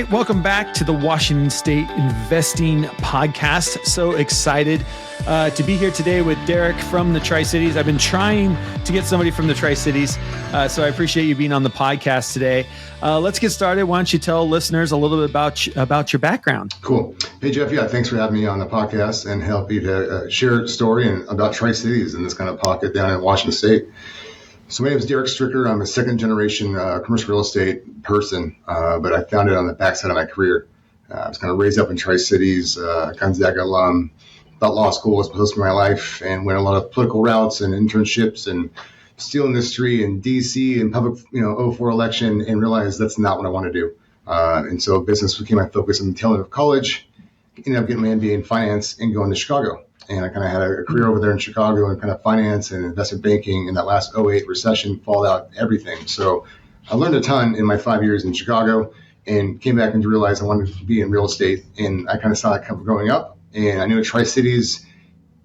right, welcome back to the Washington State Investing Podcast. So excited to be here today with Derrick from the Tri-Cities. I've been trying to get somebody from the Tri-Cities, so I appreciate you being on the podcast today. Let's get started. Why don't you tell listeners a little bit about your background? Cool. Hey, Jeff. Yeah, thanks for having me on the podcast and help you to share a story about Tri-Cities in this kind of pocket down in Washington State. So my name is Derrick Stricker. I'm a second-generation commercial real estate person, but I found it on the backside of my career. I was kind of raised up in Tri-Cities, Gonzaga alum, thought law school was most of my life, and went a lot of political routes and internships and steel industry and D.C. and public, 04 election, and realized that's not what I want to do. And so business became my focus in the tail end of college. Ended up getting my MBA in finance and going to Chicago. And I kind of had a career over there in Chicago in kind of finance and investment banking in that last 08 recession, fallout, everything. So I learned a ton in my 5 years in Chicago and came back and realized I wanted to be in real estate. And I kind of saw that growing up. And I knew Tri-Cities,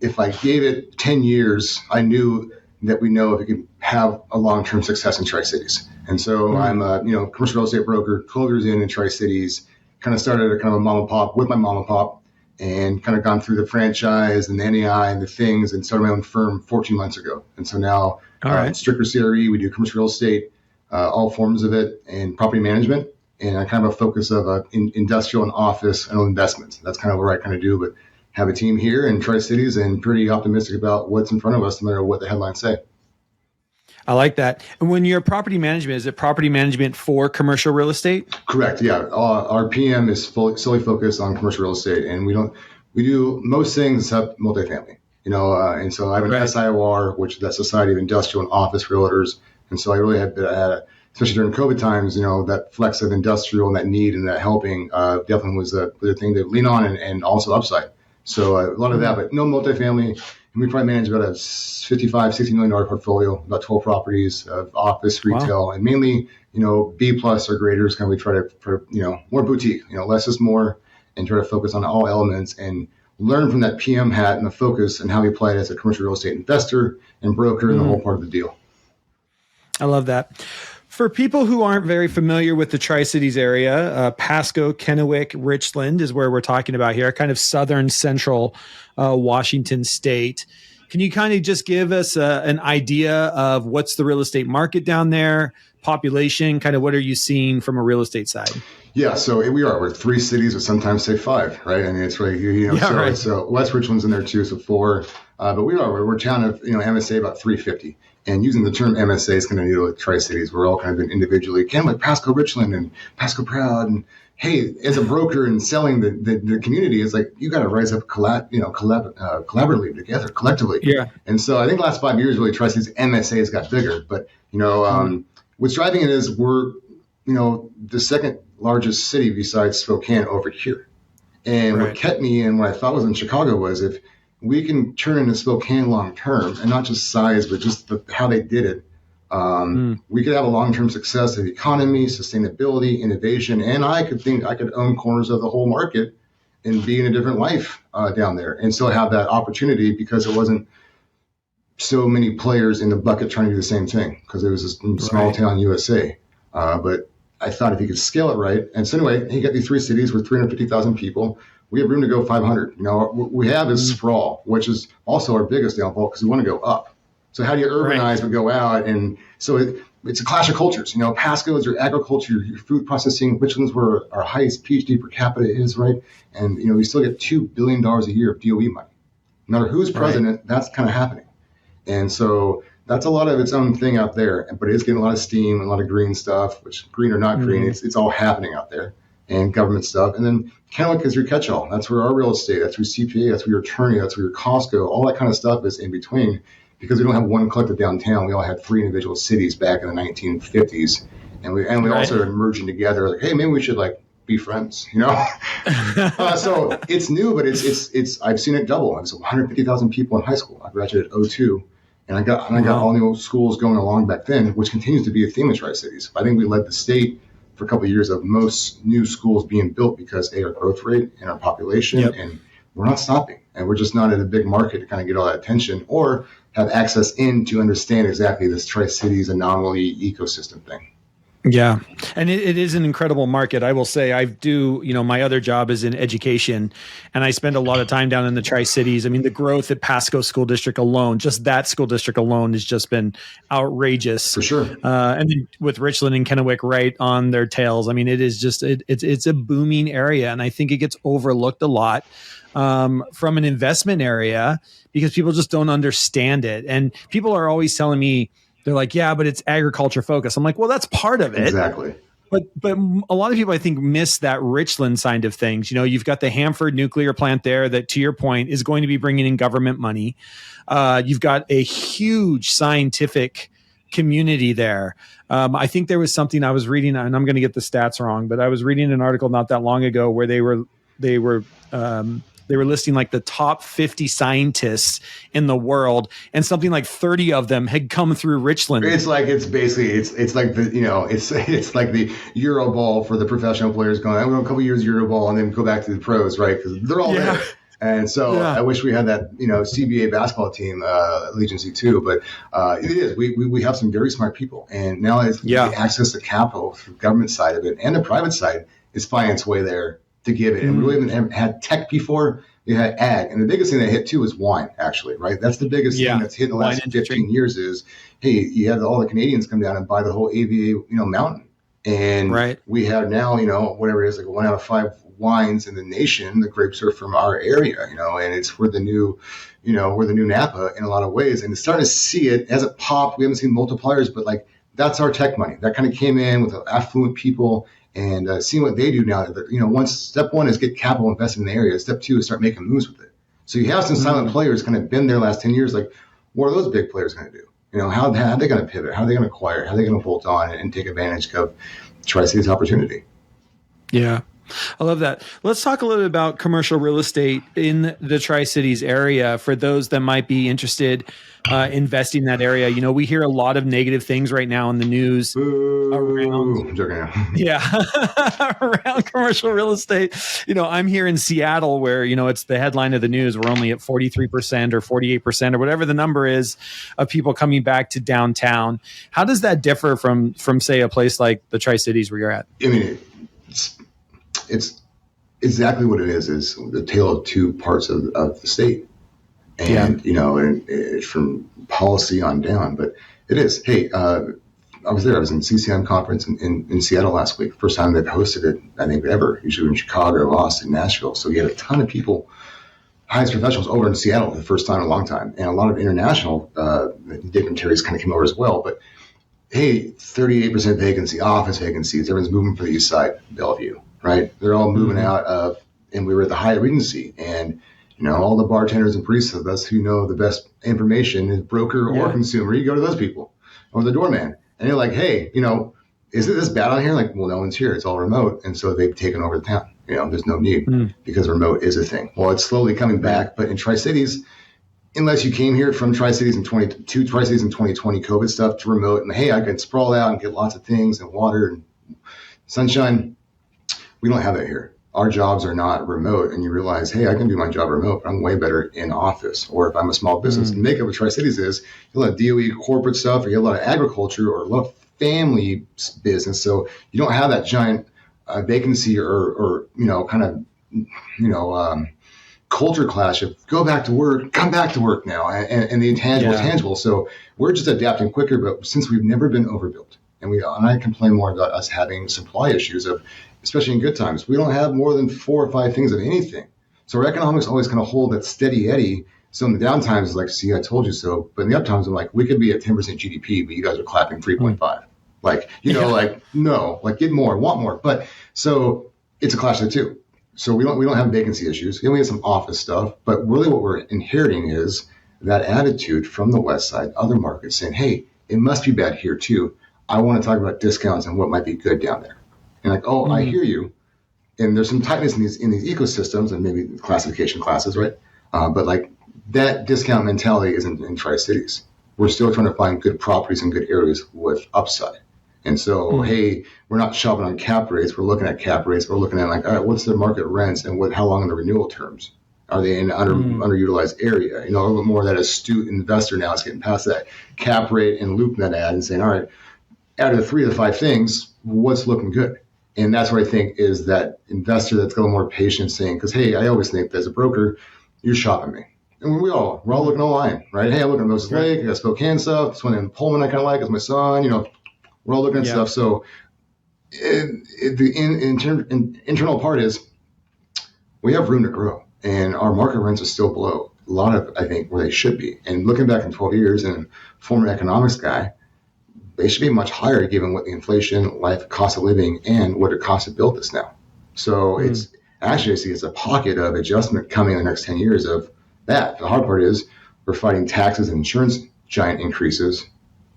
if I gave it 10 years, I knew that we know if we could have a long-term success in Tri-Cities. And so I'm a commercial real estate broker, 12 years in Tri-Cities, kind of started a kind of a mom and pop with my mom and pop, and kind of gone through the franchise and the NEI and the things and started my own firm 14 months ago. And so now Stricker CRE, we do commercial real estate, all forms of it, and property management. And I kind of have a focus of industrial and office and investments. That's kind of what I kind of do, but have a team here in Tri-Cities and pretty optimistic about what's in front of us, no matter what the headlines say. I like that. And when you're property management, is it property management for commercial real estate? Correct. Yeah. Our PM is solely focused on commercial real estate, and we do most things except multifamily, and so I have an SIOR, which is that Society of Industrial and Office Realtors. And so I really had especially during COVID times, that flex of industrial and that need and that helping definitely was the thing to lean on and also upside. So a lot of that, but no multifamily. And we probably manage about a $55, $60 million portfolio, about 12 properties of office, retail, and mainly, B plus or greater is kind of we try to, more boutique, less is more, and try to focus on all elements and learn from that PM hat and the focus and how we apply it as a commercial real estate investor and broker and the whole part of the deal. I love that. For people who aren't very familiar with the Tri-Cities area, Pasco, Kennewick, Richland is where we're talking about here, kind of southern central Washington State. Can you kind of just give us an idea of what's the real estate market down there, population, kind of what are you seeing from a real estate side? Yeah, so we're 3 cities, but sometimes say 5, right? I mean, it's right, so West Richland's in there too, so 4. But we're a town of, MSA about 350. And using the term MSA is kind of new with Tri-Cities. We're all kind of been individually, Kennewick, Pasco, Richland, and Pasco Proud. And hey, as a broker and selling the community, it's like you got to rise up collaboratively together, collectively. Yeah. And so I think the last 5 years, really, Tri-Cities MSA has got bigger. But, what's driving it is we're, the second largest city besides Spokane over here. And what kept me and what I thought was in Chicago was if we can turn into Spokane long term, and not just size, but just how they did it. We could have a long term success of economy, sustainability, innovation, and I could own corners of the whole market and be in a different life down there, and still have that opportunity because it wasn't so many players in the bucket trying to do the same thing because it was a small town USA. But I thought if you could scale it right, and so anyway, you got these 3 cities with 350,000 people. We have room to go 500. What we have is sprawl, which is also our biggest downfall because we want to go up. So how do you urbanize but go out? And so it's a clash of cultures. Pasco is your agriculture, your food processing. Richland's where our highest PhD per capita is, right? And, we still get $2 billion a year of DOE money. No matter who's president, that's kind of happening. And so that's a lot of its own thing out there. But it is getting a lot of steam and a lot of green stuff, which green or not green, it's all happening out there. And government stuff. And then Kennewick is your catch-all. That's where our real estate, that's where CPA, that's where your attorney, that's where your Costco, all that kind of stuff is in between because we don't have one collective downtown. We all had 3 individual cities back in the 1950s. And we also are merging together like, hey, maybe we should be friends, So it's new, but it's I've seen it double. I was 150,000 people in high school. I graduated at 02. And I got all new schools going along back then, which continues to be a theme of Tri-Cities. I think we led the state for a couple of years of most new schools being built because our growth rate and our population, and we're not stopping. And we're just not at a big market to kind of get all that attention or have access in to understand exactly this Tri-Cities anomaly ecosystem thing. Yeah. And it is an incredible market. I will say my other job is in education, and I spend a lot of time down in the Tri-Cities. I mean, the growth at Pasco School District alone, just that school district alone has just been outrageous. For sure. And then with Richland and Kennewick right on their tails, I mean, it is just, it's a booming area. And I think it gets overlooked a lot from an investment area because people just don't understand it. And people are always telling me, they're like, yeah, but it's agriculture focused. I'm like, well, that's part of it. Exactly. But a lot of people, I think, miss that Richland side of things. You know, you've got the Hanford nuclear plant there that, to your point, is going to be bringing in government money. You've got a huge scientific community there. I think there was something I was reading, and I'm going to get the stats wrong, but I was reading an article not that long ago where they were listing like the top 50 scientists in the world, and something like 30 of them had come through Richland. It's like the Euro ball for the professional players going, I'm going a couple years Euro ball and then go back to the pros, right? Because they're all there. And so I wish we had that, CBA basketball team, Legion C2, but it is. We have some very smart people, and now it's the access to capital for the government side of it, and the private side is finding its way there to give it. And we haven't had tech before. We had ag, and the biggest thing that hit too is wine. Actually, right? That's the biggest thing that's hit in the last 15 years. Is you had all the Canadians come down and buy the whole AVA, mountain, and we have now, whatever it is, like 1 out of 5 wines in the nation. The grapes are from our area, and it's we're the new Napa in a lot of ways, and it's starting to see it as it popped. We haven't seen multipliers, but like that's our tech money that kind of came in with affluent people. And seeing what they do now, step one is get capital invested in the area. Step two is start making moves with it. So you have some silent players kind of been there last 10 years. Like, what are those big players going to do? How are they going to pivot? How are they going to acquire? How are they going to bolt on and take advantage of Tri-Cities opportunity? Yeah. I love that. Let's talk a little bit about commercial real estate in the Tri-Cities area for those that might be interested investing in that area. We hear a lot of negative things right now in the news around commercial real estate. I'm here in Seattle where, it's the headline of the news. We're only at 43% or 48% or whatever the number is of people coming back to downtown. How does that differ from say a place like the Tri-Cities where you're at? I mean, it's exactly what it is the tale of two parts of the state. And, it's from policy on down, but it is. Hey, I was there. I was in CCM conference in Seattle last week. First time they've hosted it, I think, ever. Usually in Chicago, Austin, Nashville. So you had a ton of people, highest professionals over in Seattle for the first time in a long time. And a lot of international dignitaries kind of came over as well. But hey, 38% vacancy, office vacancies. Everyone's moving for the east side, Bellevue, right? They're all moving out of, and we were at the Hyatt Regency. And all the bartenders and priests of us who know the best information is broker or consumer. You go to those people or the doorman, and you're like, hey, is it this bad on here? Like, well, no one's here. It's all remote. And so they've taken over the town. There's no need because remote is a thing. Well, it's slowly coming back. But in Tri-Cities, unless you came here from Tri-Cities in 2020 COVID stuff to remote, and hey, I can sprawl out and get lots of things and water and sunshine. We don't have that here. Our jobs are not remote, and you realize, hey, I can do my job remote, but I'm way better in office. Or if I'm a small business, the makeup of Tri-Cities is you have a lot of DOE corporate stuff, or you have a lot of agriculture, or a lot of family business. So you don't have that giant vacancy or culture clash of go back to work, come back to work now, and the intangible is tangible. So we're just adapting quicker, but since we've never been overbuilt, and I complain more about us having supply issues of, especially in good times, we don't have more than 4 or 5 things of anything. So our economics always kind of hold that steady eddy. So in the down times, it's like, see, I told you so. But in the up times, I'm like, we could be at 10% GDP, but you guys are clapping 3.5. Like, no, like get more, want more. But so it's a clash of the two. So we don't have vacancy issues. We have some office stuff, but really what we're inheriting is that attitude from the West Side, other markets saying, hey, it must be bad here too. I want to talk about discounts and what might be good down there. And like, I hear you. And there's some tightness in these ecosystems and maybe classification classes, right? But like that discount mentality isn't in Tri-Cities. We're still trying to find good properties in good areas with upside. And so, hey, we're not shopping on cap rates. We're looking at cap rates. We're looking at like, all right, what's the market rents and how long are the renewal terms? Are they in underutilized area? A little bit more of that astute investor now is getting past that cap rate and loop that ad and saying, all right, out of the 3 of the 5 things, what's looking good? And that's what I think is that investor that's got a little more patience saying, because, hey, I always think that as a broker, you're shopping me. And we're all looking online, right? Hey, I'm looking at Moses Lake, I got Spokane stuff. This one in Pullman I kind of like is my son. We're all looking at stuff. So the internal part is we have room to grow, and our market rents are still below a lot of, I think, where they should be. And looking back in 12 years, and former economics guy, they should be much higher given what the inflation, life, cost of living, and what it costs to build this now. So it's actually, I see it's a pocket of adjustment coming in the next 10 years of that. The hard part is we're fighting taxes and insurance giant increases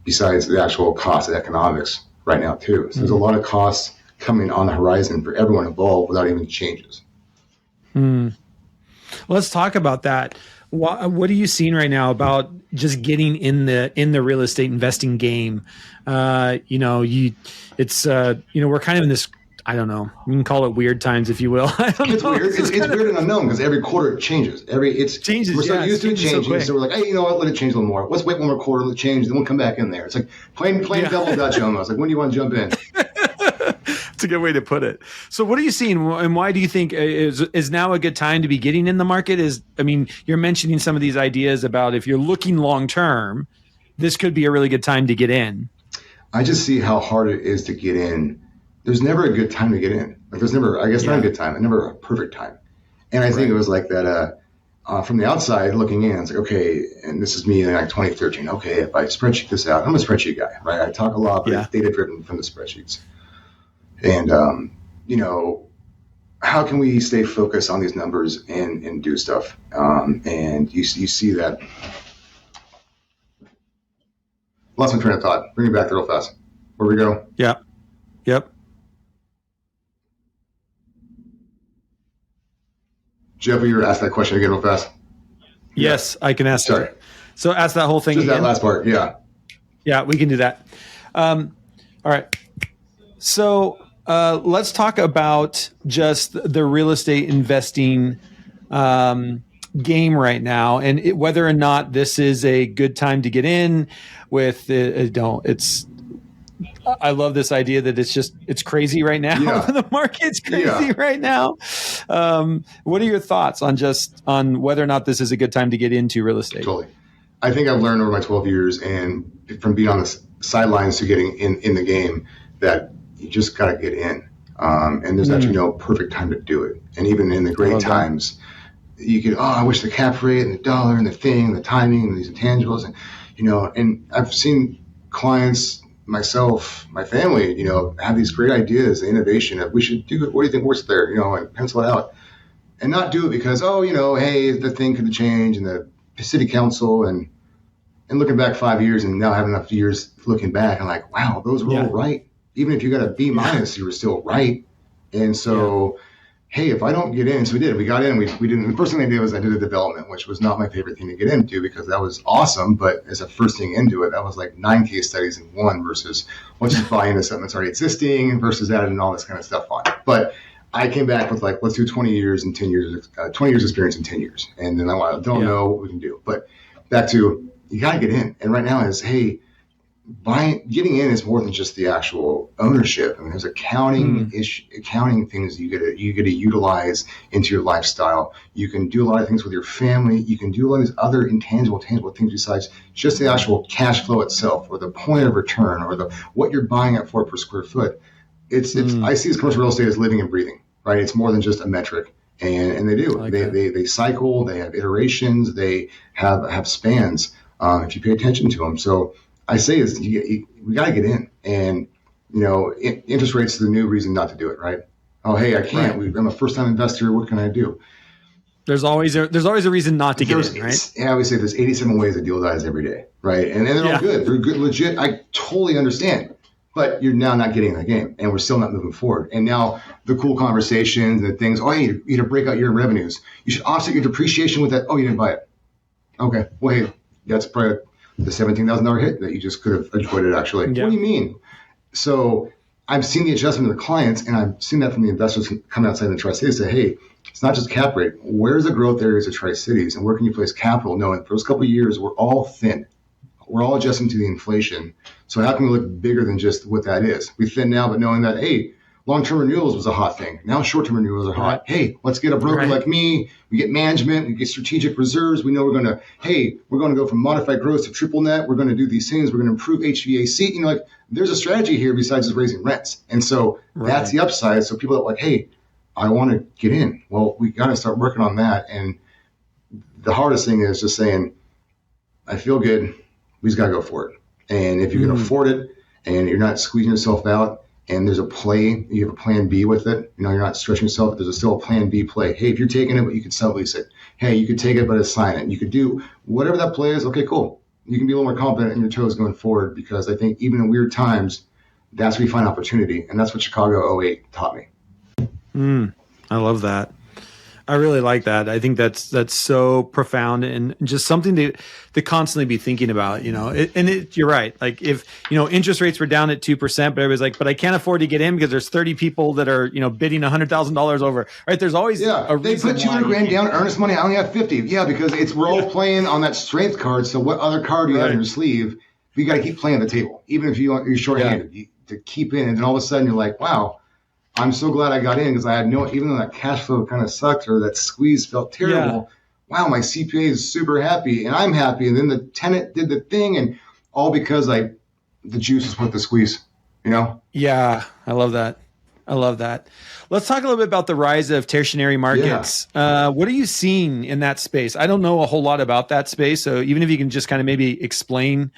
besides the actual cost of economics right now too. So there's a lot of costs coming on the horizon for everyone involved without even changes. Let's talk about that. What are you seeing right now about just getting in the real estate investing game? We're kind of in this, I don't know, you can call it weird times if you will. It's weird. It's weird and unknown because every quarter it changes. We're so used to it changing, so we're like, hey, you know what? Let it change a little more. Let's wait one more quarter, let it change, then we'll come back in there. It's like plain double Dutch almost. Like, when do you want to jump in? That's a good way to put it. So what are you seeing, and why do you think is now a good time to be getting in the market? You're mentioning some of these ideas about if you're looking long term, this could be a really good time to get in. I just see how hard it is to get in. There's never a good time to get in. Like, there's never, I guess, not a good time, and never a perfect time. And I think it was like that from the outside looking in. It's like, okay, and this is me in like 2013. Okay, if I spreadsheet this out, I'm a spreadsheet guy, right? I talk a lot, but it's data driven from the spreadsheets. And, how can we stay focused on these numbers and do stuff? And you see that. Lost my train of thought. Bring me back there real fast. Where we go? Yeah. Yep. Jeff, will you ask that question again real fast? Yes, I can ask Sorry. it. So ask that whole thing Just again. that last part, yeah. Yeah, we can do that. All right. So let's talk about just the real estate investing game right now, and whether or not this is a good time to get in with I love this idea that it's crazy right now. Yeah. The market's crazy right now. What are your thoughts on whether or not this is a good time to get into real estate? Totally. I think I've learned over my 12 years and from being on the sidelines to getting in the game that you just got to get in. And there's actually no perfect time to do it. And even in the great times, you could, I wish the cap rate and the dollar and the thing, and the timing and these intangibles. And, and I've seen clients, myself, my family, have these great ideas, the innovation of we should do it. What do you think works there? And pencil it out and not do it because, hey, the thing could change and the city council and looking back 5 years and now having enough years looking back, I'm like, wow, those were all right. Even if you got a B-, you were still right. And so, hey, if I don't get in, so we got in, we didn't, the first thing I did was I did a development, which was not my favorite thing to get into because that was awesome. But as a first thing into it, that was like 9 case studies in one versus let's just buy into something that's already existing versus adding all this kind of stuff on. But I came back with like, let's do 20 years and 10 years, 20 years experience in 10 years. And then I don't know what we can do. But back to, you got to get in. And right now is, hey, getting in is more than just the actual ownership. I mean, there's accounting things you get to utilize into your lifestyle. You can do a lot of things with your family. You can do a lot of these other tangible things besides just the actual cash flow itself, or the point of return, or what you're buying it for per square foot. I see this commercial real estate as living and breathing, right? It's more than just a metric, and they do. Like they cycle. They have iterations. They have spans. If you pay attention to them, so. I say is we got to get in, and interest rates is the new reason not to do it, right? Oh, hey, I can't. Right. I'm a first-time investor. What can I do? There's always a reason not to get in, right? Yeah, I always say there's 87 ways to deal dies every day, right? And they're all good. They're good, legit. I totally understand, but you're now not getting in the game, and we're still not moving forward. And now the cool conversations and the things. Oh, hey, you need to break out your revenues. You should offset your depreciation with that. Oh, you didn't buy it. Okay, well, hey, that's probably the $17,000 hit that you just could have avoided, actually. Yeah. What do you mean? So I've seen the adjustment of the clients, and I've seen that from the investors coming outside the Tri-Cities say, hey, it's not just cap rate. Where's the growth areas of Tri-Cities, and where can you place capital? Knowing the first couple of years, we're all thin. We're all adjusting to the inflation. So how can we look bigger than just what that is? We thin now, but knowing that, hey, long-term renewals was a hot thing. Now short-term renewals are hot. Hey, let's get a broker like me. We get management. We get strategic reserves. We know we're going to go from modified gross to triple net. We're going to do these things. We're going to improve HVAC. You know, like there's a strategy here besides just raising rents. And so that's the upside. So people are like, hey, I want to get in. Well, we got to start working on that. And the hardest thing is just saying, I feel good. We just got to go for it. And if you can afford it and you're not squeezing yourself out, and there's a play, you have a plan B with it. You know, you're not stretching yourself. There's still a plan B play. Hey, if you're taking it, but you could sublease it. Hey, you could take it, but assign it. You could do whatever that play is. Okay, cool. You can be a little more confident in your toes going forward, because I think even in weird times, that's where you find opportunity. And that's what Chicago '08 taught me. I love that. I really like that. I think that's so profound and just something to constantly be thinking about, you know. You're right. Like if, you know, interest rates were down at 2%, but everybody's like, but I can't afford to get in because there's 30 people that are, you know, bidding $100,000 over. Right? There's always a they put $200,000 down, earnest money. I only have 50. Yeah, because we're all playing on that strength card. So what other card do you have in your sleeve? You got to keep playing the table, even if you're shorthanded, to keep in. And then all of a sudden you're like, wow. I'm so glad I got in, because I had even though that cash flow kind of sucked, or that squeeze felt terrible. Wow, my CPA is super happy and I'm happy. And then the tenant did the thing, and all because the juice is with the squeeze, you know? Yeah, I love that. Let's talk a little bit about the rise of tertiary markets. What are you seeing in that space? I don't know a whole lot about that space. So even if you can just kind of maybe explain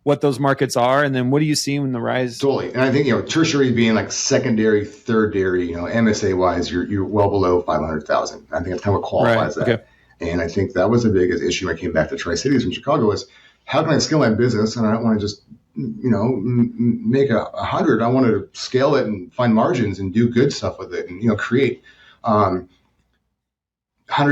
what those markets are, and then what do you see in the rise? Totally. And I think, you know, tertiary being like secondary, thirdary, you know, MSA wise, you're well below 500,000. I think that's kind of what qualifies that. Okay. And I think that was the biggest issue when I came back to Tri-Cities from Chicago, is how can I scale my business? And I don't want to just, you know, make 100. I wanted to scale it and find margins and do good stuff with it, and, you know, create 100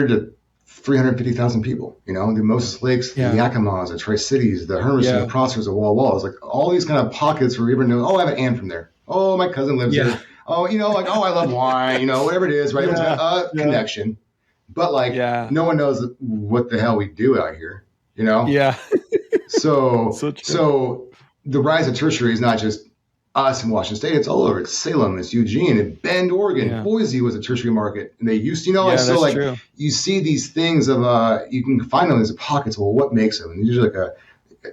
to 350,000 people, you know, the Moses Lakes, the Yakimas, the Tri-Cities, the Hermiston, the Prospers, the Walls, like all these kind of pockets where you ever know, oh, I have an aunt from there. Oh, my cousin lives there. Oh, you know, like, oh, I love wine, you know, whatever it is, right? It's connection. But like, no one knows what the hell we do out here, you know? Yeah. So the rise of tertiary is not just us in Washington State. It's all over. It's Salem, it's Eugene, and Bend, Oregon. Boise was a tertiary market. And they used to, you know, so like true. You see these things of, you can find them as pockets. Well, what makes them? And these are like a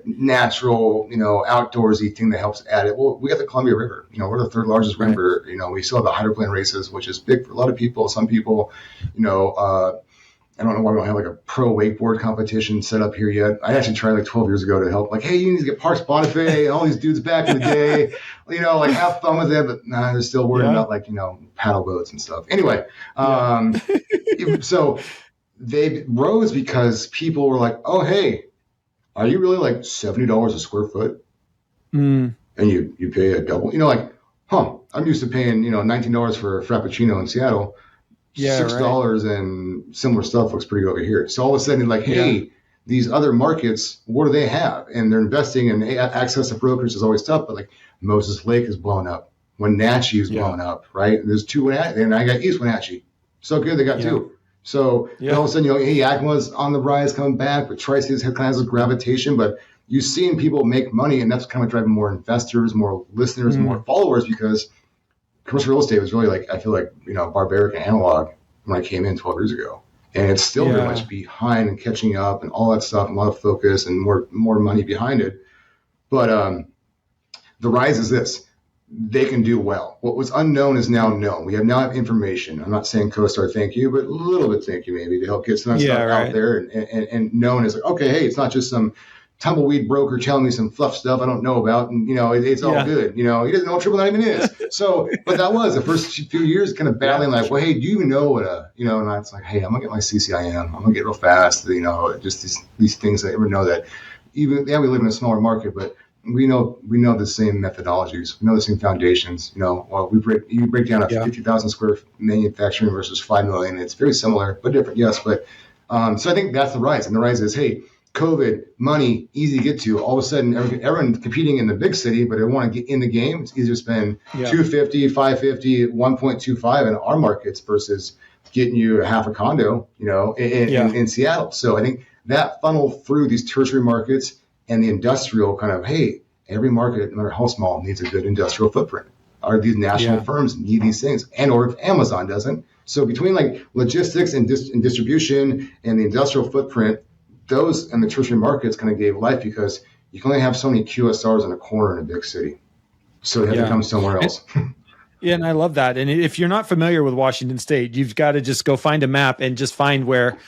natural, you know, outdoorsy thing that helps add it. Well, we got the Columbia River. You know, we're the third largest river. You know, we still have the hydroplane races, which is big for a lot of people. Some people, you know, I don't know why we don't have like a pro wakeboard competition set up here yet. I actually tried like 12 years ago to help. Like, hey, you need to get Parks Bonifay and all these dudes back in the day. You know, like have fun with it, but they're still worried about like, you know, paddle boats and stuff. Anyway, so they rose because people were like, oh, hey, are you really like $70 a square foot? And you pay a double? You know, like, I'm used to paying, you know, $19 for a Frappuccino in Seattle. $6 and similar stuff looks pretty good over here. So all of a sudden, like, hey, these other markets, what do they have? And they're investing in access to brokers is always tough, but like Moses Lake is blown up. Wenatchee is blown up, right? There's two, and I got East Wenatchee. So good, they got two. So all of a sudden, you know, hey, Yakima's on the rise coming back, but Tri-Cities have kind of gravitation, but you've seen people make money, and that's kind of driving more investors, more listeners, more followers, because commercial real estate was really like, I feel like, you know, barbaric and analog when I came in 12 years ago. And it's still very much behind and catching up and all that stuff, and a lot of focus and more money behind it. But the rise is this. They can do well. What was unknown is now known. We now have information. I'm not saying CoStar thank you, but a little bit thank you maybe to help get some stuff out there and known as like, okay, hey, it's not just some tumbleweed broker telling me some fluff stuff I don't know about, and you know it's all good. You know, he doesn't know what triple net even is. So, but that was the first few years kind of battling like, well, hey, do you even know what you know? And it's like, hey, I'm gonna get my CCIM. I'm gonna get real fast. You know, just these things that ever know that even we live in a smaller market, but we know the same methodologies. We know the same foundations. You know, well, you break down a 50,000 square manufacturing versus 5 million. It's very similar but different, yes. But so I think that's the rise, and the rise is, hey, COVID, money, easy to get to. All of a sudden, everyone competing in the big city, but they want to get in the game. It's easier to spend $250, $550, $1.25 in our markets versus getting you half a condo, you know, in Seattle. So I think that funneled through these tertiary markets, and the industrial kind of, hey, every market, no matter how small, needs a good industrial footprint. Or these national firms need these things, and or if Amazon doesn't. So between like logistics and distribution and the industrial footprint, those and the tertiary markets kind of gave life, because you can only have so many QSRs in a corner in a big city. So they have to come somewhere else. Yeah, and I love that. And if you're not familiar with Washington State, you've got to just go find a map and just find where,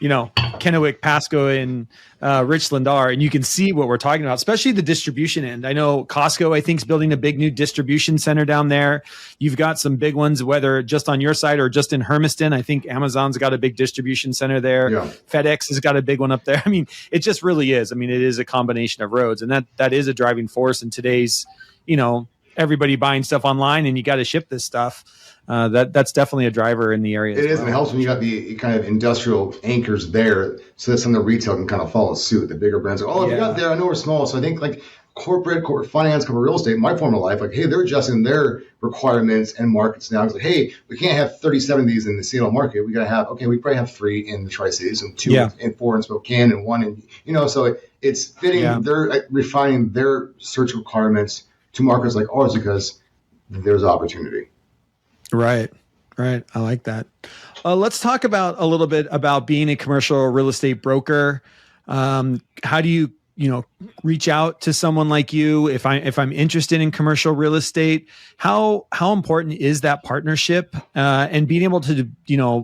Kennewick, Pasco, and Richland are, and you can see what we're talking about, especially the distribution end. I know Costco, I think, is building a big new distribution center down there. You've got some big ones, whether just on your side or just in Hermiston. I think Amazon's got a big distribution center there. Yeah. FedEx has got a big one up there. I mean, it just really is. I mean, it is a combination of roads, and that is a driving force in today's, everybody buying stuff online, and you got to ship this stuff. That's definitely a driver in the area. It is, and it helps when you got the kind of industrial anchors there, so that some of the retail can kind of follow suit. The bigger brands are, if you got there, I know we're small. So I think like corporate finance, corporate real estate, my form of life, like, hey, they're adjusting their requirements and markets now. It's like, hey, we can't have 37 of these in the Seattle market. We got to have, we probably have 3 in the Tri-Cities and 2 and 4 in Spokane and 1 in, so it's fitting, they're refining their search requirements to markets like ours because there's opportunity. Right. I like that. Let's talk about a little bit about being a commercial real estate broker. How do you, reach out to someone like you if I'm interested in commercial real estate? How important is that partnership and being able to,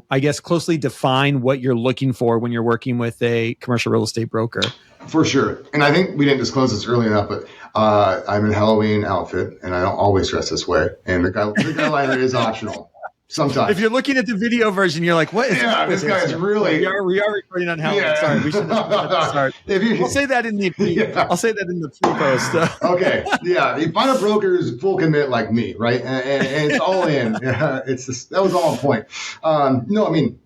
I guess, closely define what you're looking for when you're working with a commercial real estate broker? For sure. And I think we didn't disclose this early enough, but I'm in Halloween outfit, and I don't always dress this way. And the guy is optional. Sometimes. If you're looking at the video version, you're like, what is this guy is really... We are recording on Halloween. Yeah. Sorry, we should start. I'll say that in the I'll say that in the pre-post. Okay. Yeah. You find a broker who's full commit like me, right? And it's all in. It's just, that was all on point. No, I mean,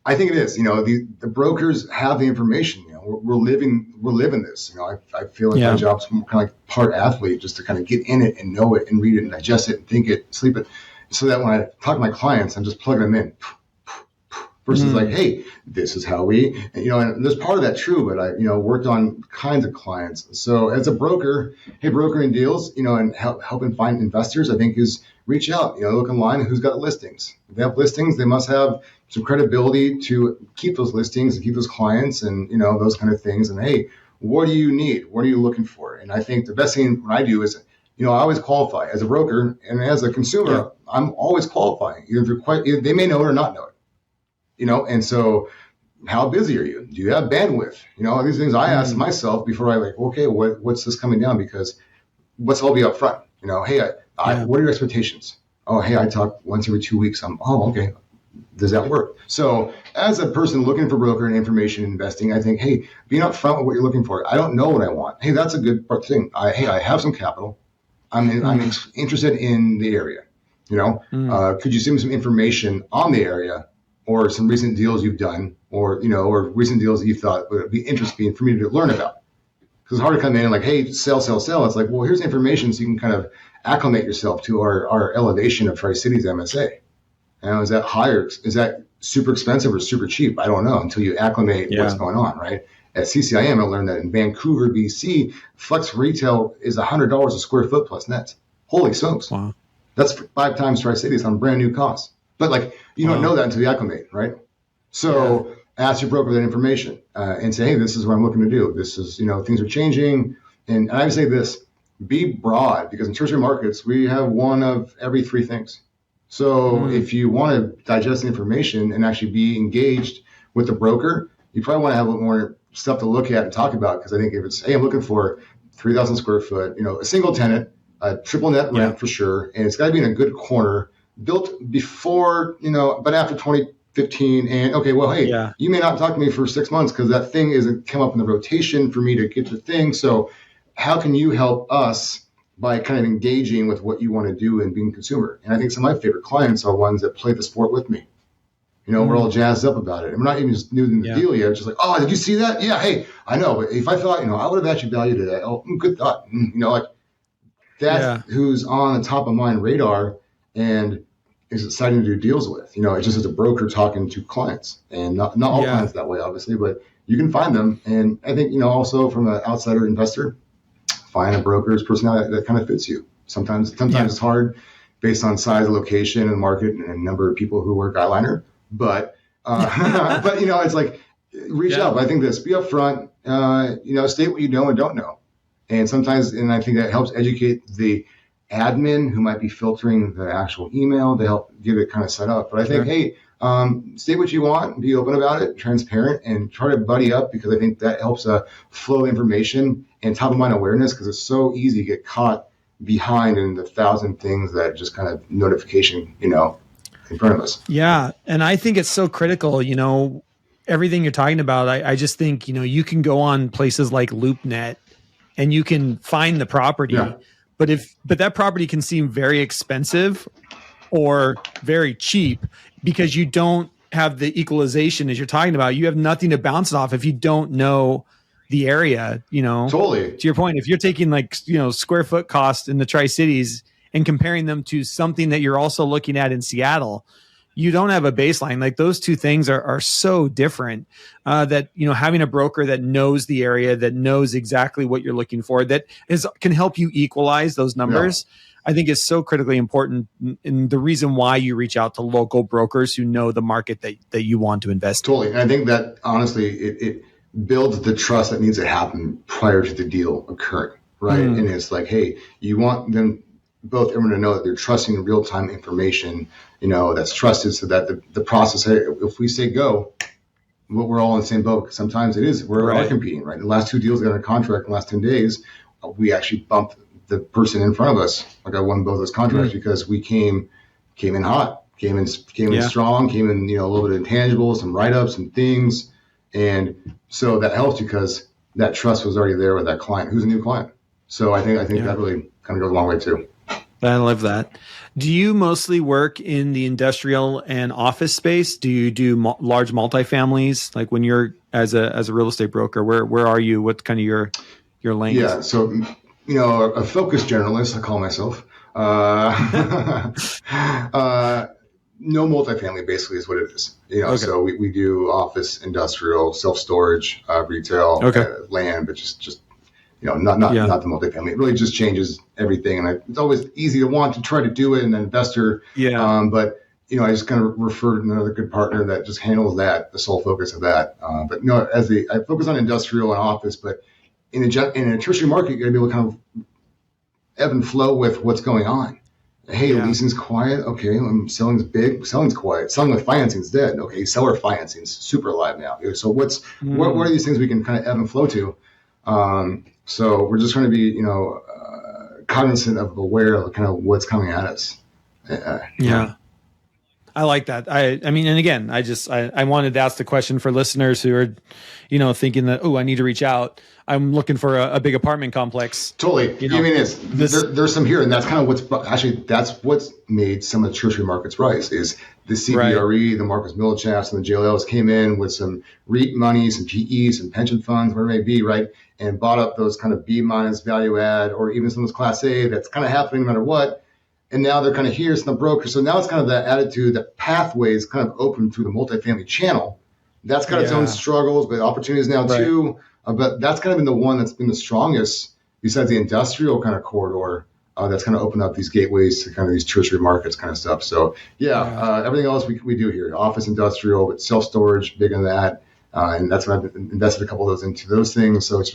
I think it is. The brokers have the information. We're living this. I feel like my job's kind of like part athlete, just to kind of get in it and know it and read it and digest it and think it, sleep it, so that when I talk to my clients, I'm just plugging them in. Versus like, hey, this is how we, and there's part of that true, but I, worked on kinds of clients. So as a broker, brokering deals, and helping find investors, I think is reach out, look online, who's got listings. If they have listings, they must have some credibility to keep those listings and keep those clients and, those kind of things. And hey, what do you need? What are you looking for? And I think the best thing what I do is, I always qualify as a broker and as a consumer. Yeah. I'm always qualifying. Either they may know it or not know it. And so how busy are you? Do you have bandwidth? These things I ask myself before I what's this coming down? Because let's all be upfront. Hey, what are your expectations? Oh, hey, I talk once every 2 weeks. Okay. Does that work? So as a person looking for broker and information investing, I think, hey, being upfront with what you're looking for. I don't know what I want. Hey, that's a good thing. I have some capital. I'm interested in the area. Could you send me some information on the area or some recent deals you've done or recent deals that you thought would be interesting for me to learn about? Because it's hard to come in and like, hey, sell. It's like, well, here's information so you can kind of acclimate yourself to our elevation of Tri-Cities MSA. Is that higher? Is that super expensive or super cheap? I don't know until you acclimate what's going on, right? At CCIM, I learned that in Vancouver, BC, flex retail is $100 a square foot plus net. Holy smokes. Wow. That's 5 times Tri-Cities on brand new costs. But you don't know that until you acclimate, right? So ask your broker that information and say, hey, this is what I'm looking to do. This is, things are changing. And I would say this, be broad, because in tertiary markets, we have one of every 3 things. So if you want to digest the information and actually be engaged with the broker, you probably want to have a little more stuff to look at and talk about. Because I think if it's, hey, I'm looking for 3,000 square foot, a single tenant, a triple net rent for sure, and it's got to be in a good corner, built before, but after 2015. And okay, well, hey, you may not talk to me for 6 months because that thing isn't come up in the rotation for me to get the thing. So how can you help us by kind of engaging with what you want to do and being a consumer? And I think some of my favorite clients are ones that play the sport with me. We're all jazzed up about it. And we're not even just doing the deal yet. It's just like, oh, did you see that? Yeah, hey, I know. But if I thought, I would have actually valued it. Oh, good thought. That's who's on the top of mind radar and is exciting to do deals with. It's just as a broker talking to clients. And not all clients that way, obviously. But you can find them. And I think, also from an outsider investor, find a broker's personality that kind of fits you. Sometimes it's hard based on size, location, and market, and number of people who work eyeliner. But but it's like reach out. But I think this: be upfront. State what you know and don't know. And sometimes, and I think that helps educate the admin who might be filtering the actual email to help get it kind of set up. But I think, hey, state what you want, be open about it, transparent, and try to buddy up, because I think that helps flow information and top of mind awareness, because it's so easy to get caught behind in the 1,000 things that just kind of notification, in front of us. Yeah. And I think it's so critical, everything you're talking about. I just think, you can go on places like LoopNet and you can find the property, but that property can seem very expensive or very cheap because you don't have the equalization as you're talking about. You have nothing to bounce it off if you don't know the area, Totally. To your point, if you're taking square foot cost in the Tri-Cities and comparing them to something that you're also looking at in Seattle, you don't have a baseline. Like those two things are so different that, having a broker that knows the area, that knows exactly what you're looking for, can help you equalize those numbers. Yeah. I think is so critically important, and the reason why you reach out to local brokers who know the market that you want to invest in. And I think that honestly, it builds the trust that needs to happen prior to the deal occurring, right? And it's like, hey, you want them both everyone to know that they're trusting real-time information, that's trusted, so that the process, hey, if we say go, we're all in the same boat. Sometimes it is, we're all competing, right? The last 2 deals got a contract in the last 10 days. We actually bumped the person in front of us. Like I won both those contracts because we came in hot, came in strong, came in, a little bit of intangibles, some write-ups and things. And so that helps because that trust was already there with that client who's a new client. So I think that really kind of goes a long way too. I love that. Do you mostly work in the industrial and office space? Do you do large multifamilies? Like when you're as a real estate broker, where are you? What's kind of your lane? Yeah. So, a focused generalist, I call myself. No multifamily basically is what it is. So we do office, industrial, self-storage, retail, land, but just not the multifamily. It really just changes everything. And it's always easy to want to try to do it in an investor. Yeah. But I just kind of refer to another good partner that just handles that, the sole focus of that. But no, I focus on industrial and office, but in a tertiary market, you're going to be able to kind of ebb and flow with what's going on. Hey, leasing's quiet. Okay, selling's big. Selling's quiet. Selling with financing's dead. Okay, seller financing's super alive now. So what are these things we can kind of ebb and flow to? So we're just trying to be, cognizant of, aware of kind of what's coming at us. I like that. I mean, and again, I wanted to ask the question for listeners who are, thinking that, I need to reach out. I'm looking for a big apartment complex. Totally. I mean, there's some here, and that's kind of what's made some of the tertiary markets rise is the CBRE, the Marcus Millichafs, and the JLLs came in with some REIT money, some PEs, some pension funds, whatever it may be, right, and bought up those kind of B- value add, or even some of those Class A. That's kind of happening no matter what. And now they're kind of here, some broker. So now it's kind of that attitude, that pathway is kind of open through the multifamily channel. That's got its own struggles, but opportunities now too. But that's kind of been the one that's been the strongest, besides the industrial kind of corridor, that's kind of opened up these gateways to kind of these tertiary markets kind of stuff. So everything else we do here, office, industrial, but self-storage, big in that. And that's what I've invested a couple of those into those things. So it's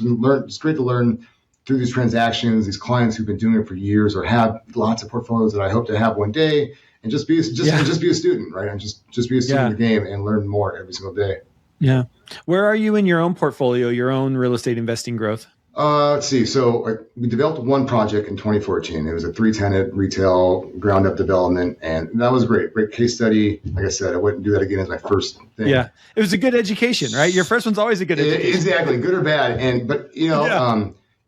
great to learn through these transactions, these clients who've been doing it for years or have lots of portfolios that I hope to have one day, and just be a student, right? And just be a student of the game and learn more every single day. Yeah. Where are you in your own portfolio, your own real estate investing growth? Let's see. So we developed one project in 2014. It was a 3-tenant retail ground up development, and that was great. Great case study. Like I said, I wouldn't do that again as my first thing. Yeah. It was a good education, right? Your first one's always a good education. Exactly. Good or bad.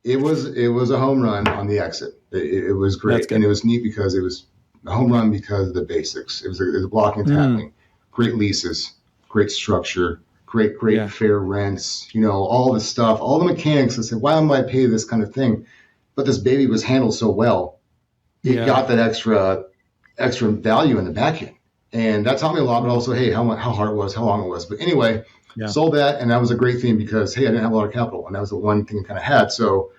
It was a home run on the exit. It was great. And it was neat because it was a home run because of the basics. It was a blocking and tackling, great leases, great structure, great fair rents, all the stuff, all the mechanics. I said, why am I pay this kind of thing? But this baby was handled so well. It got that extra value in the back end. And that taught me a lot, but also, hey, how hard it was, how long it was. But anyway, Yeah. sold that, and that was a great thing because, hey, I didn't have a lot of capital, and that was the one thing I kind of had. So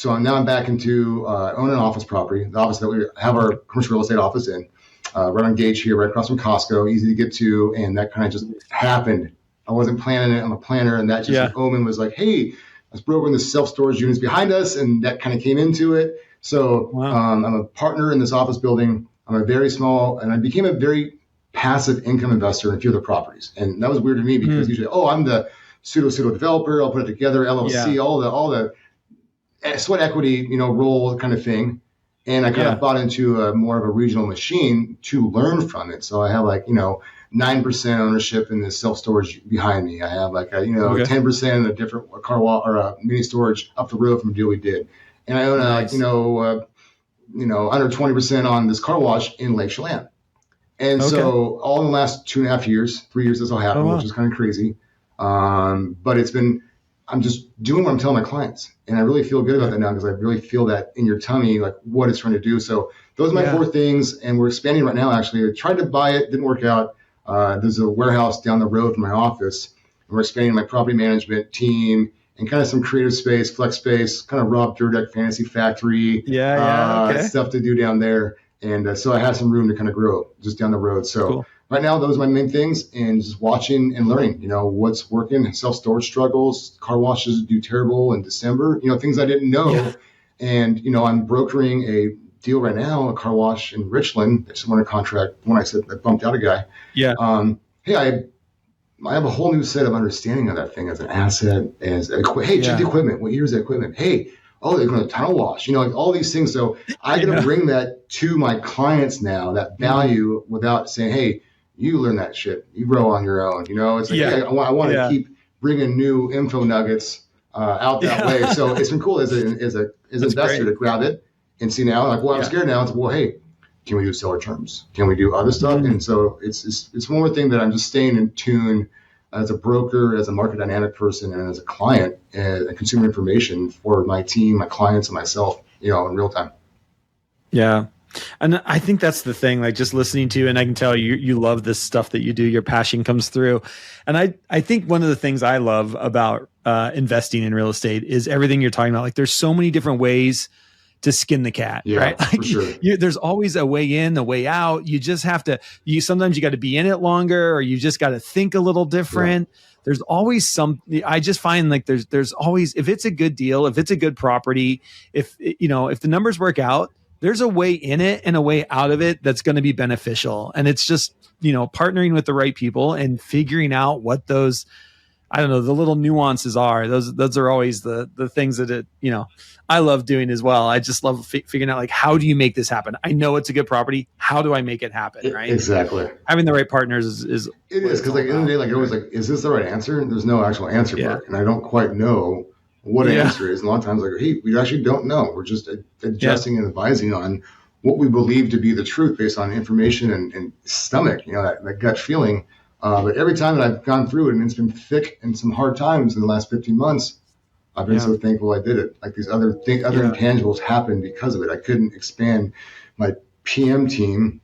now I'm back into owning an office property, the office that we have our commercial real estate office in, right on Gage here, right across from Costco, easy to get to, and that kind of just happened. I wasn't planning it. I'm a planner, and that just an omen was like, hey, let's broker in the self-storage units behind us, and that kind of came into it. So I'm a partner in this office building. I'm a very small, and I became a very passive income investor in a few of the properties, and that was weird to me because usually, I'm the pseudo developer. I'll put it together, LLC, all the sweat equity, role kind of thing. And I kind of bought into more of a regional machine to learn from it. So I have 9% ownership in the self-storage behind me. I have 10% in a different car wash or a mini storage up the road from a deal we did. And I own under 20% on this car wash in Lake Chelan. And so all in the last 2.5 years, 3 years, this all happened, which is kind of crazy. But I'm just doing what I'm telling my clients. And I really feel good about that now because I really feel that in your tummy, what it's trying to do. So those are my 4 things. And we're expanding right now, actually. I tried to buy it, didn't work out. There's a warehouse down the road from my office. And we're expanding my property management team and kind of some creative space, flex space, kind of Rob Dyrdek Fantasy Factory stuff to do down there. And so I have some room to kind of grow just down the road. So right now, those are my main things, and just watching and learning, what's working, self-storage struggles, car washes do terrible in December, things I didn't know. Yeah. And, I'm brokering a deal right now, a car wash in Richland. It's under contract. When I said I bumped out a guy. Yeah. Hey, I have a whole new set of understanding of that thing as an asset, check the equipment. What year is that equipment? Hey, they're going to tunnel wash, all these things. So I got to bring that to my clients now, that value, without saying, hey, you learn that shit. You grow on your own. It's like, hey, I want to keep bringing new info nuggets out that way. So it's been cool as an investor to grab it and see now, I'm scared now. It's hey, can we do seller terms? Can we do other stuff? And so it's one more thing that I'm just staying in tune as a broker, as a market dynamic person, and as a client and consumer information for my team, my clients, and myself, in real time. Yeah. And I think that's the thing, just listening to you, and I can tell you love this stuff that you do. Your passion comes through. And I think one of the things I love about investing in real estate is everything you're talking about. There's so many different ways to skin the cat, right? For sure. There's always a way in, a way out. You just have to, sometimes you got to be in it longer, or you just got to think a little different. Yeah. There's always I just find there's always, if it's a good deal, if it's a good property, if the numbers work out, there's a way in it and a way out of it that's going to be beneficial. And it's just, partnering with the right people and figuring out what those, I don't know, the little nuances are. Those are always the things that I love doing as well. I just love figuring out how do you make this happen? I know it's a good property. How do I make it happen? Right? Exactly. Having the right partners is it is, because at the end of the day, always is this the right answer? And there's no actual answer for it, and I don't quite know what an answer is. And a lot of times, hey, we actually don't know. We're just adjusting and advising on what we believe to be the truth based on information and stomach. That gut feeling. But every time that I've gone through it, and it's been thick and some hard times in the last 15 months, I've been so thankful I did it. These other intangibles happened because of it. I couldn't expand my PM team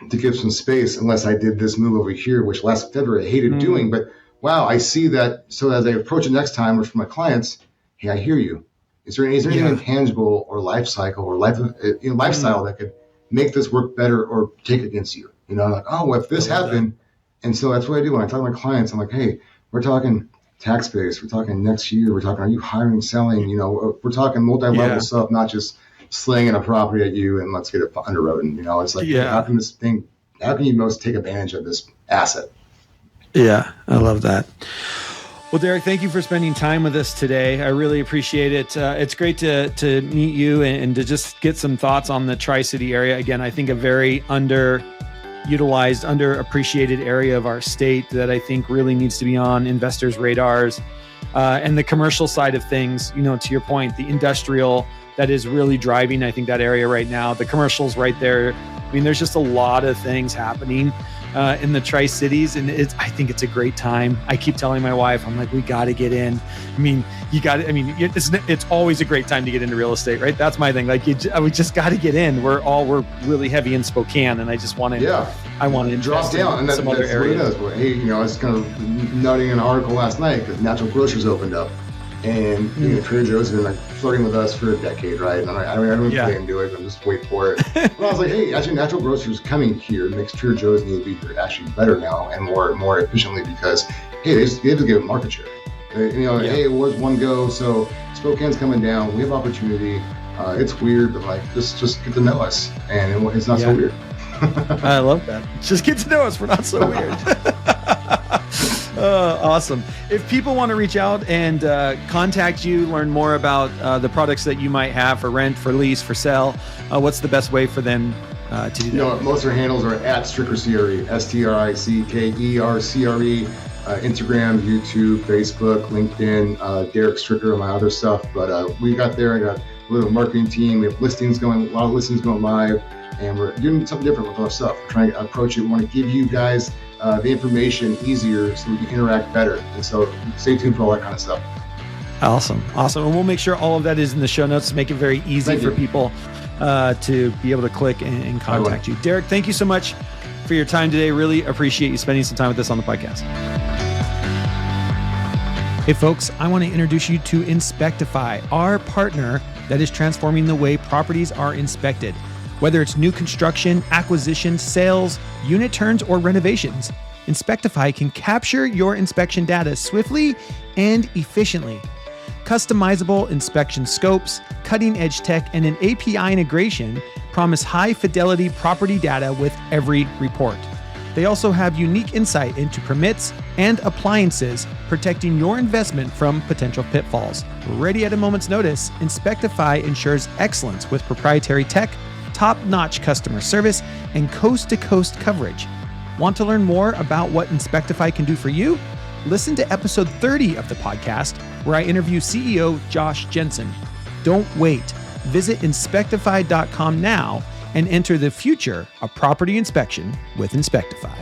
to give some space unless I did this move over here, which last February I hated doing. But wow, I see that. So as I approach it next time, or for my clients, hey, I hear you. Is there anything intangible or life cycle or lifestyle that could make this work better or take against you? If this happened. And so that's what I do when I talk to my clients. I'm like, hey, we're talking tax base. We're talking next year. We're talking, are you hiring, selling? We're talking multi-level stuff, not just slinging a property at you and let's get it underwritten. It's how can you most take advantage of this asset? Yeah, I love that. Well, Derrick, thank you for spending time with us today. I really appreciate it. It's great to meet you and to just get some thoughts on the Tri-City area. Again, I think a very underutilized, underappreciated area of our state that I think really needs to be on investors' radars. And the commercial side of things, to your point, the industrial that is really driving, I think, that area right now. The commercial's right there I mean, there's just a lot of things happening in the Tri-Cities, and I think it's a great time. I keep telling my wife, I'm like, we got to get in. I mean, it's always a great time to get into real estate, right? That's my thing. Like, we just got to get in. We're really heavy in Spokane, and I just want to, I want to drop down in some other areas. Hey, I was kind of noting an article last night because Natural Grocers opened up, and Trader Joe's has been like flirting with us for a decade, right? And I don't plan to do it. I'm just wait for it. But I was like, hey, actually, Natural Grocers coming here makes Trader Joe's need to be here actually better now and more efficiently because hey, they have to give it market share. Hey, it was one go, so Spokane's coming down. We have opportunity. It's weird, but like just get to know us, and it's not so weird. I love that. Just get to know us. We're not so weird. Awesome. If people want to reach out and contact you, learn more about the products that you might have for rent, for lease, for sale, what's the best way for them to do that? Most of our handles are at StrickerCRE, StrickerCRE, Instagram, YouTube, Facebook, LinkedIn, Derrick Stricker, and my other stuff. But we got there. I got a little marketing team. We have a lot of listings going live, and we're doing something different with our stuff. We're trying to approach it. We want to give you guys the information easier so we can interact better. And so stay tuned for all that kind of stuff. Awesome. And we'll make sure all of that is in the show notes to make it very easy for people to be able to click and contact you. Derrick, thank you so much for your time today. Really appreciate you spending some time with us on the podcast. Hey folks, I want to introduce you to Inspectify, our partner that is transforming the way properties are inspected. Whether it's new construction, acquisition, sales, unit turns, or renovations, Inspectify can capture your inspection data swiftly and efficiently. Customizable inspection scopes, cutting-edge tech, and an API integration promise high-fidelity property data with every report. They also have unique insight into permits and appliances, protecting your investment from potential pitfalls. Ready at a moment's notice, Inspectify ensures excellence with proprietary tech, top-notch customer service, and coast-to-coast coverage. Want to learn more about what Inspectify can do for you? Listen to episode 30 of the podcast, where I interview CEO Josh Jensen. Don't wait. Visit inspectify.com now and enter the future of property inspection with Inspectify.